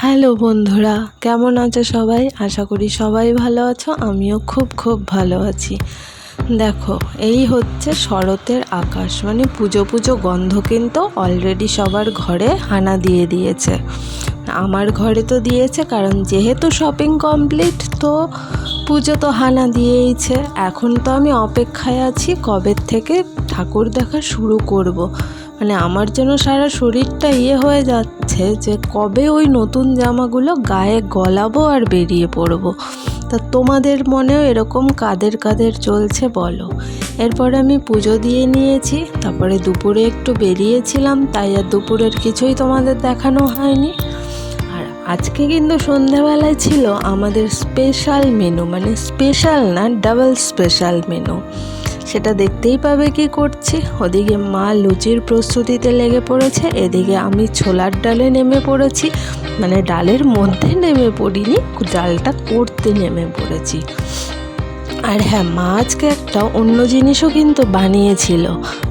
Hello বন্ধুরা, কেমন আছো সবাই? আশা করি সবাই ভালো আছো। আমিও খুব ভালো আছি। দেখো, এই হচ্ছে শরতের আকাশ, মানে পুজো পুজো গন্ধ কিন্তু অলরেডি সবার ঘরে হানা দিয়ে দিয়েছে। আমার ঘরে তো দিয়েছে, কারণ যেহেতু শপিং কমপ্লিট, তো পুজো তো হানা দিয়েইছে। এখন তো আমি অপেক্ষায় আছি কবে থেকে ঠাকুর দেখা শুরু করব। মানে আমার যেন সারা শরীরটা হয়ে যাচ্ছে যে কবে ওই নতুন জামাগুলো গায়ে গলাবো আর বেরিয়ে পড়বো। তা তোমাদের মনেও এরকম কাদের কাদের চলছে বলো। এরপর আমি পুজো দিয়ে নিয়েছি, তারপরে দুপুরে একটু বেরিয়েছিলাম, তাই আর দুপুরের কিছুই তোমাদের দেখানো হয়নি। আর আজকে কিন্তু সন্ধ্যাবেলায় ছিল আমাদের স্পেশাল মেনু, মানে স্পেশাল না, ডাবল স্পেশাল মেনু। সেটা দেখতেই পাবে কি করছি। ওদিকে মা লুচির প্রস্তুতিতে লেগে পড়েছে, এদিকে আমি ছোলার ডালে নেমে পড়েছি। মানে ডালের মধ্যে নেমে পড়িনি, ডালটা করতে নেমে পড়েছি। আর হ্যাঁ, মা আজকে একটা অন্য জিনিসও কিন্তু বানিয়েছিল,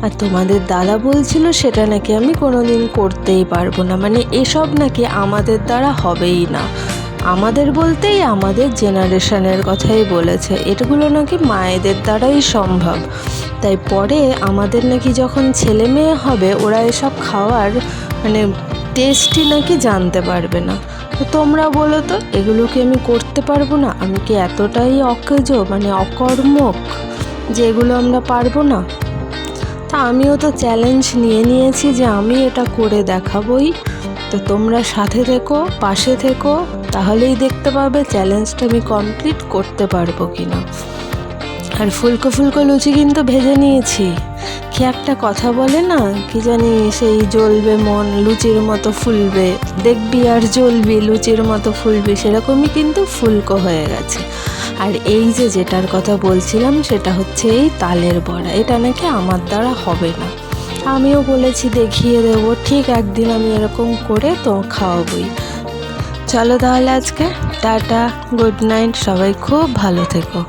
আর তোমাদের দাদা বলছিল সেটা নাকি আমি কোনোদিন করতেই পারবো না, মানে এসব নাকি আমাদের দ্বারা হবেই না। আমাদের বলতেই আমাদের জেনারেশনের কথাই বলেছে, এগুলো নাকি মায়েদের দ্বারাই সম্ভব। তাই পরে আমাদের নাকি যখন ছেলে মেয়ে হবে, ওরা এসব খাওয়ার মানে টেস্টই নাকি জানতে পারবে না। তো তোমরা বলো তো, এগুলো কি আমি করতে পারবো না? আমি কি এতটাই অকেজো, মানে অকর্মক, যে এগুলো আমরা পারবো না? তা আমিও তো চ্যালেঞ্জ নিয়েছি যে আমি এটা করে দেখাবই। তো তোমরা সাথে থেকো, পাশে থেকো, তাহলেই দেখতে পাবে চ্যালেঞ্জটা আমি কমপ্লিট করতে পারবো কিনা। আর ফুলকো লুচি কিন্তু ভেজে নিয়েছি। কি একটা কথা বলে না, কি জানি, সেই জ্বলবে মন লুচির মতো ফুলবে, দেখবি আর জ্বলবি লুচির মতো ফুলবি, সেরকমই কিন্তু ফুলকো হয়ে গেছে। আর এই যে যেটার কথা বলছিলাম, সেটা হচ্ছে এই তালের বড়া। এটা নাকি আমার দ্বারা হবে না। আমিও বলেছি দেখিয়ে দেবো, ঠিক একদিন আমি এরকম করে তো খাওয়াবই। চলো তাহলে আজকে টাটা, গুড নাইট, সবাই খুব ভালো থেকো।